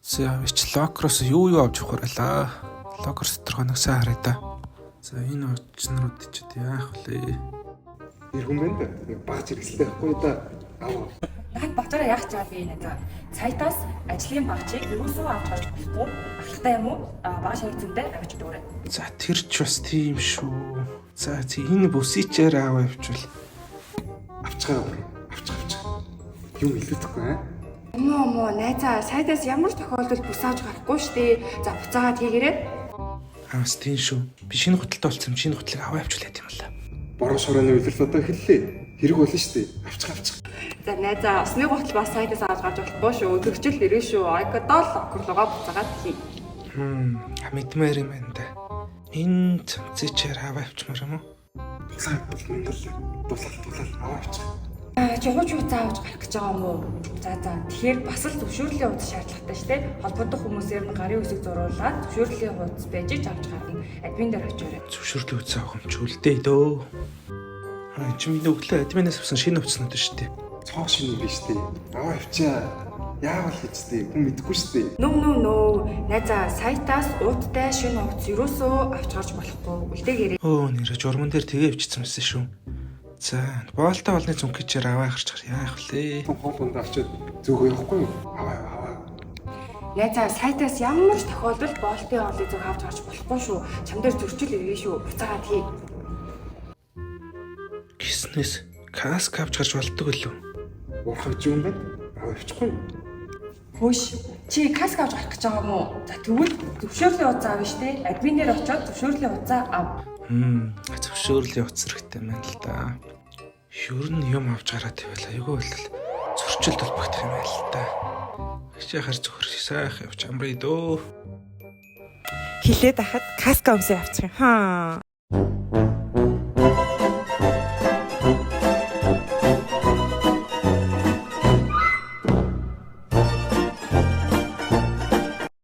За вич локроос юу авч ухаарлаа. Локерс дотор нэг сайн харъя да. За энэ очнорууд ч яах вэ? Иргэн байна да. Нэг багц хэрэгсэлтэй байхгүй да. Аа. Наад батараа яах чаал би нэг сайтаас ажлын багцыг юусоо авч гарч болохгүй. Ахалтай юм уу? Бага ширэг зүйдээ авч өгөөрэй. За тэр ч бас тийм шүү. За энэ бүсичээр аав явуул. Авчгаа. Юу илүүдэхгүй аа? Мөө найзаа сайтаас ямар тохиолдолд бусааж гарахгүй штэ. За буцаагаад хийгээрэй. Амс тийм шүү. Би шинэ хөтөлтэй болсон юм. Шинэ хөтлөг аваа явуулаад юм байна. Бороо шороны үйлрэл одоо эхэллээ. Хэрэг болно штэ. Авчгаа. За найзаа усны готл бас сайтаас аваад гарч болохгүй шүү. Төгчл ирвэ шүү. Айкодол окрлогоо буцаагаад хий. Мэдмээр юм байна да. Энэ цэцээр аваа явуулмаар юм уу? Сайн бол мэндэл. Дуслал аваа авчгаа. Жогооч заавж гарах гэж байгаа юм уу? За тэгэхээр бас л зөвшөөрлийн хуудас шаардлагатай шүү дээ. Холбогдох хүмүүсээр нь гарын үсэг зурулаад зөвшөөрлийн хуудас байж авч гарна. Админ дээр очиорой. Зөвшөөрлөө үзээ авах юм ч үлдээ дөө. Чи миний өглөө админаас авсан шинэ хувцснууд шүү дээ. Цоо шинэ юм биш дээ. Аваа авчаа. Яавал хийжтэй хүн мэдэхгүй шүү дээ. Нөө. Найзаа сайтаас ууттай шинэ хувцас юусоо авч гарч болохгүй. Үлдээгээрэй. Нэрэ журман дээр тэгээ өвчсөн мэсэн шүү. За, боолтой болны зүнхчээр аваа гарч яах вэ? Хоолунд авчид зүгөө явахгүй юу? Аваа. Найзаа сайтаас ямар ч тохиолдолд боолтын хоолыг зөв авч гарч болохгүй шүү. Чам дээр зөрчил ирвэ шүү. Буцаагаад хий. Гиснес каск авч гарч болдог лөө. Уурхавч юм байна. Аваа авчихгүй юу? Хөөш. Чи каск авч гарах гэж байгаа юм уу? За тэгвэл зөвшөөрлийн хуудас аав штэ. Админээр очиод зөвшөөрлийн хуудас ав. Зөвшөөрлийн утас хэрэгтэй байна л да. Ер нь юм авч гараад байвал айгүй бол зөрчил толбогдох юм байна л да. Хичээх хар зөвхөр сайхан явж амрыг дөө. Хилээд ахад каска өмсөө авчих юм.